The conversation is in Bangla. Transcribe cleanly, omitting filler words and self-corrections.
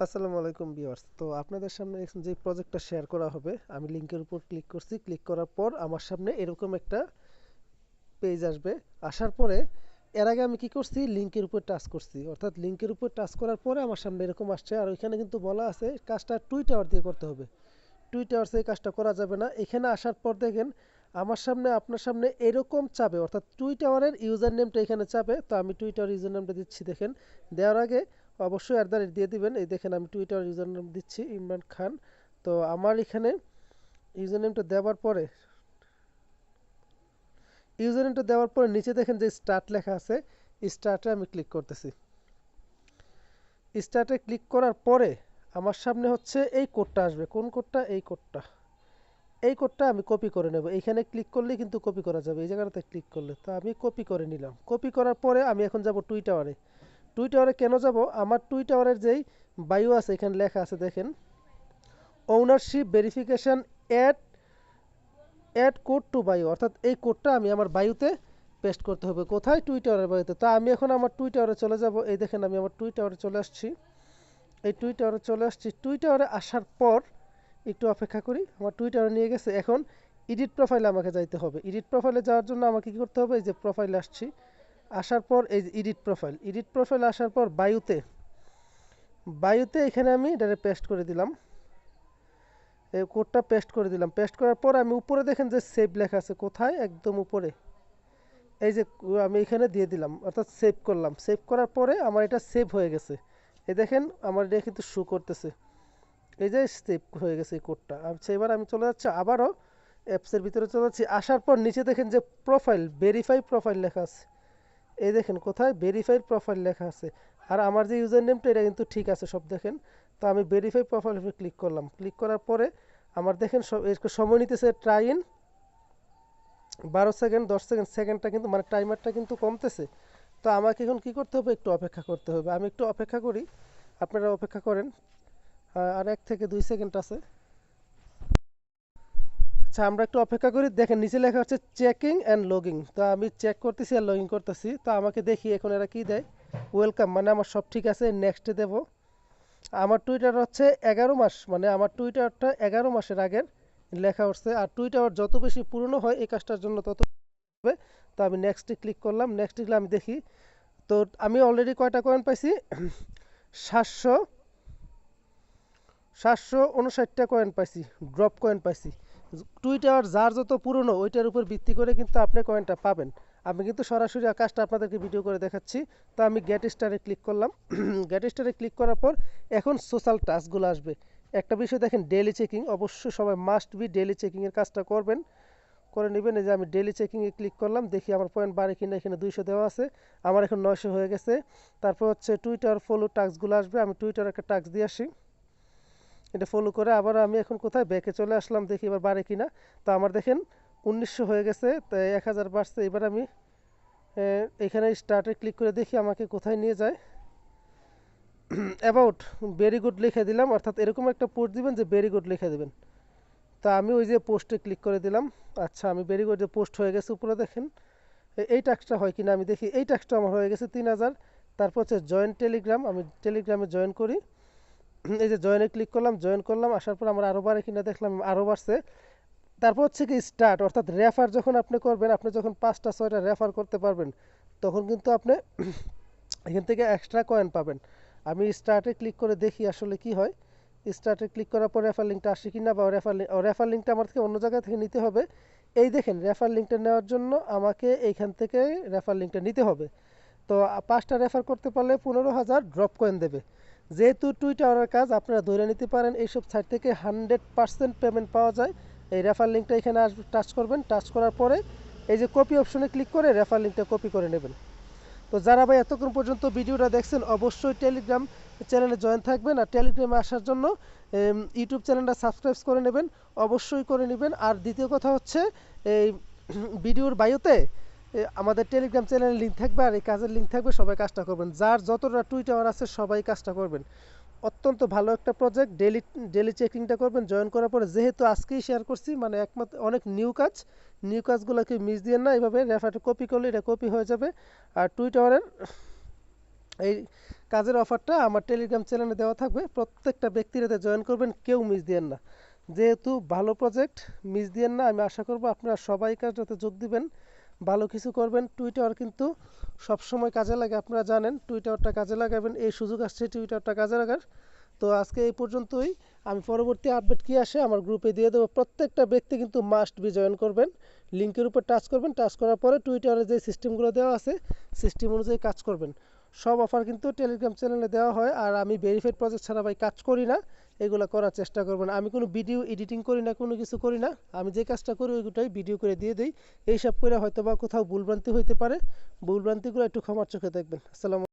আসসালামু আলাইকুম ভিউয়ার্স। তো আপনাদের সামনে এখন যে প্রজেক্টটা শেয়ার করা হবে, আমি লিংকের উপর ক্লিক করছি। ক্লিক করার পর আমার সামনে এরকম একটা পেজ আসবে। আসার পরে এর আগে আমি কি করছি, লিংকের উপর টাচ করছি, অর্থাৎ লিংকের উপর টাচ করার পরে আমার সামনে এরকম আসছে। আর ওইখানে কিন্তু বলা আছে কাজটা টুইটার দিয়ে করতে হবে। টুইটার্সে এই কাজটা করা যাবে না। এখানে আসার পর দেখেন আমার সামনে আপনার সামনে এরকম চাবে, অর্থাৎ টুইটারের ইউজার নেমটা এখানে চাবে। তো আমি টুইটার ইউজার নেমটা দিচ্ছি। দেখেন দেওয়ার আগে অবশ্যই দিয়ে দিবেন। এই দেখেন আমি টুইটার ইউজার নেম দিচ্ছি ইমরান খান। তো আমার এখানে ইউজার নেমটা দেওয়ার পরে নিচে দেখেন যে স্টার্ট লেখা আছে, স্টার্টে আমি ক্লিক করতেছি। স্টার্টে ক্লিক করার পরে আমার সামনে হচ্ছে এই কোডটা আসবে। কোন কোডটা? এই কোডটা আমি কপি করে নেব। এইখানে ক্লিক করলেই কিন্তু কপি করা যাবে, এই জায়গাটাতে ক্লিক করলে। তো আমি কপি করে নিলাম। কপি করার পরে আমি এখন যাব টুইটারে। টুইটারে কেন যাব? আমার টুইটারের যেই বায়ো আছে এখানে লেখা আছে দেখেন, ownership verification add add code to bio, অর্থাৎ এই কোডটা আমি আমার বায়ুতে পেস্ট করতে হবে। কোথায়? টুইটারের বায়ুতে। তো আমি এখন আমার টুইটারে চলে যাব। এই দেখেন আমি আমার টুইটারে চলে আসছি। টুইটারে আসার পর একটু অপেক্ষা করি, আমার টুইটারে নিয়ে গেছে। এখন এডিট প্রোফাইলে আমাকে যাইতে হবে। এডিট প্রোফাইলে যাওয়ার জন্য আমাকে কী করতে হবে? এই যে প্রোফাইলে আসছি। আসার পর এই যে এডিট প্রোফাইল আসার পর বায়ুতে এখানে আমি এটা পেস্ট করে দিলাম। এই কোডটা পেস্ট করে দিলাম। পেস্ট করার পর আমি উপরে দেখেন যে সেভ লেখা আছে। কোথায়? একদম উপরে। এই যে আমি এখানে দিয়ে দিলাম, অর্থাৎ সেভ করলাম। সেভ করার পরে আমার এটা সেভ হয়ে গেছে। এই দেখেন আমার এটা কিন্তু শো করতেছে। এই যে সেভ হয়ে গেছে এই কোডটা। আচ্ছা, এবার আমি চলে যাচ্ছি আবারও অ্যাপসের ভিতরে চলে যাচ্ছি। আসার পর নিচে দেখেন যে প্রোফাইল, ভেরিফাই প্রোফাইল লেখা আছে। এই দেখেন কোথায়? ভেরিফাইড প্রোফাইল লেখা আছে। আর আমার যে ইউজার নেমটা এটা কিন্তু ঠিক আছে সব, দেখেন। তো আমি ভেরিফাই প্রোফাইল উপরে ক্লিক করলাম। ক্লিক করার পরে আমার দেখেন একটু সময় নিতেছে। ট্রাই ইন 12 সেকেন্ড, 10 সেকেন্ড, সেকেন্ডটা কিন্তু মানে টাইমারটা কিন্তু কমতেছে। তো আমাকে এখন কি করতে হবে? একটু অপেক্ষা করতে হবে। আমি একটু অপেক্ষা করি, আপনারা অপেক্ষা করেন। আর 1 থেকে 2 সেকেন্ড আছে। আচ্ছা, আমরা একটু অপেক্ষা করি। দেখেন নিচে লেখা হচ্ছে চেকিং অ্যান্ড লগিং। তো আমি চেক করতেছি আর লগিং করতেছি। তো আমাকে দেখি এখন এরা কি দেয়। ওয়েলকাম, মানে আমার সব ঠিক আছে, নেক্সটে দেব। আমার টুইটার হচ্ছে 11 মাস, মানে আমার টুইটারটা 11 মাসের আগের লেখা উঠছে। আর টুইটার যত বেশি পুরনো হয় এই কাজটার জন্য তত হবে। তো আমি নেক্সটে ক্লিক করলাম। নেক্সটে গেলে আমি দেখি। তো আমি অলরেডি কয়টা কয়েন পাইছি? 700 759টা কয়েন পাইছি, ড্রপ কয়েন পাইছি। টুইটার যার যত পুরনো ওইটার উপর ভিত্তি করে কিন্তু আপনি কয়েনটা পাবেন। আমি কিন্তু সরাসরি কাজটা আপনাদেরকে ভিডিও করে দেখাচ্ছি। তো আমি গেট স্টারে ক্লিক করলাম। গেট স্টারে ক্লিক করার পর এখন সোশ্যাল টাস্কগুলো আসবে। একটা বিষয় দেখেন, ডেইলি চেকিং। অবশ্যই সবাই মাস্ট বি ডেইলি চেকিংয়ের কাজটা করবেন, করে নেবেন। এই যে আমি ডেইলি চেকিংয়ে ক্লিক করলাম, দেখি আমার পয়েন্ট বাড়ে কিনা। এখানে 200 দেওয়া আছে, আমার এখন 900 হয়ে গেছে। তারপর হচ্ছে টুইটার ফলো টাস্কগুলো আসবে। আমি টুইটার একটা টাস্ক দিয়ে আসি, এটা ফলো করে আবার আমি এখন কোথায়? ব্যাকে চলে আসলাম, দেখি এবার বাড়ে কিনা। তো আমার দেখেন 1900 হয়ে গেছে, তো 1000 বাড়ছে। এবার আমি এখানে স্টার্টে ক্লিক করে দেখি আমাকে কোথায় নিয়ে যায়। অ্যাবাউট ভেরি গুড লিখে দিলাম, অর্থাৎ এরকম একটা পোস্ট দিবেন যে ভেরি গুড লিখে দেবেন। তা আমি ওই যে পোস্টে ক্লিক করে দিলাম। আচ্ছা, আমি ভেরি গুড যে পোস্ট হয়ে গেছে উপরে দেখেন। এই টাস্কটা হয় কিনা আমি দেখি। এই টাস্কটা আমার হয়ে গেছে 3000। তারপর হচ্ছে জয়েন টেলিগ্রাম, আমি টেলিগ্রামে জয়েন করি। এই যে জয়েনে ক্লিক করলাম, জয়েন করলাম। আসার পর আমার আরও বাড়ে কিনা দেখলাম, আরও বাড়ছে। তারপর হচ্ছে কি স্টার্ট, অর্থাৎ রেফার যখন আপনি করবেন, আপনি যখন 5টা 6টা রেফার করতে পারবেন তখন কিন্তু আপনি এখান থেকে এক্সট্রা কয়েন পাবেন। আমি স্টার্টে ক্লিক করে দেখি আসলে কি হয়। স্টার্টে ক্লিক করার পর রেফার লিঙ্কটা আসে কিনা, বা রেফার লিঙ্কটা আমার থেকে অন্য জায়গা থেকে নিতে হবে। এই দেখেন রেফার লিঙ্কটা নেওয়ার জন্য আমাকে এইখান থেকে রেফার লিঙ্কটা নিতে হবে। তো 5টা রেফার করতে পারলে 15,000 ড্রপ কয়েন দেবে। যেহেতু টুইটারের কাজ আপনারা ধরে নিতে পারেন, এইসব সাইট থেকে 100% পেমেন্ট পাওয়া যায়। এই রেফার লিঙ্কটা এখানে আসবে, টাচ করবেন। টাচ করার পরে এই যে কপি অপশনে ক্লিক করে রেফার লিঙ্কটা কপি করে নেবেন। তো যারা ভাই এতক্ষণ পর্যন্ত ভিডিওটা দেখছেন অবশ্যই টেলিগ্রাম চ্যানেলে জয়েন থাকবেন। আর টেলিগ্রামে আসার জন্য ইউটিউব চ্যানেলটা সাবস্ক্রাইব করে নেবেন, অবশ্যই করে নেবেন। আর দ্বিতীয় কথা হচ্ছে এই ভিডিওর বায়োতে আমাদের টেলিগ্রাম চ্যানেলের লিঙ্ক থাকবে, আর এই কাজের লিঙ্ক থাকবে। সবাই কাজটা করবেন, যার যতটা টুইটার আছে সবাই কাজটা করবেন। অত্যন্ত ভালো একটা প্রজেক্ট। ডেলি চেকিংটা করবেন। জয়েন করার পরে যেহেতু আজকেই শেয়ার করছি, মানে একমাত্র অনেক নিউ কাজগুলোকে মিস দিয়েন না। এইভাবে রেফারটা কপি করলে এটা কপি হয়ে যাবে। আর টুইটারের এই কাজের অফারটা আমার টেলিগ্রাম চ্যানেলে দেওয়া থাকবে, প্রত্যেকটা ব্যক্তির এতে জয়েন করবেন, কেউ মিস দিয়েন না। যেহেতু ভালো প্রজেক্ট, মিস দিয়েন না। আমি আশা করব আপনারা সবাই কাজটাতে যোগ দিবেন, ভালো কিছু করবেন। টুইটার কিন্তু সবসময় কাজে লাগে, আপনারা জানেন টুইটারটা কাজে লাগাবেন, এই সুযোগ আসছে টুইটারটা কাজে লাগার। তো আজকে এই পর্যন্তই। আমি পরবর্তী আপডেট কী আসে আমার গ্রুপে দিয়ে দেবো। প্রত্যেকটা ব্যক্তি কিন্তু মাস্ট বি জয়েন করবেন, লিঙ্কের উপর টাচ করবেন, টাচ করার পরে টুইটারে যে সিস্টেমগুলো দেওয়া আছে সিস্টেম অনুযায়ী কাজ করবেন। সব অফার কিন্তু টেলিগ্রাম চ্যানেলে দেওয়া হয়। আর আমি ভেরিফাইড প্রজেক্ট ছাড়া ভাই কাজ করি না, এগুলো করার চেষ্টা করবেন। আমি কোনো ভিডিও এডিটিং করি না, কোনো কিছু করি না, আমি যে কাজটা করি ওইটাই ভিডিও করে দিয়ে দিই। এইসব করে হয়তো বা কোথাও ভুলভ্রান্তি হইতে পারে, ভুলভ্রান্তিগুলো একটু ক্ষমার চোখে দেখবেন। আসসালামু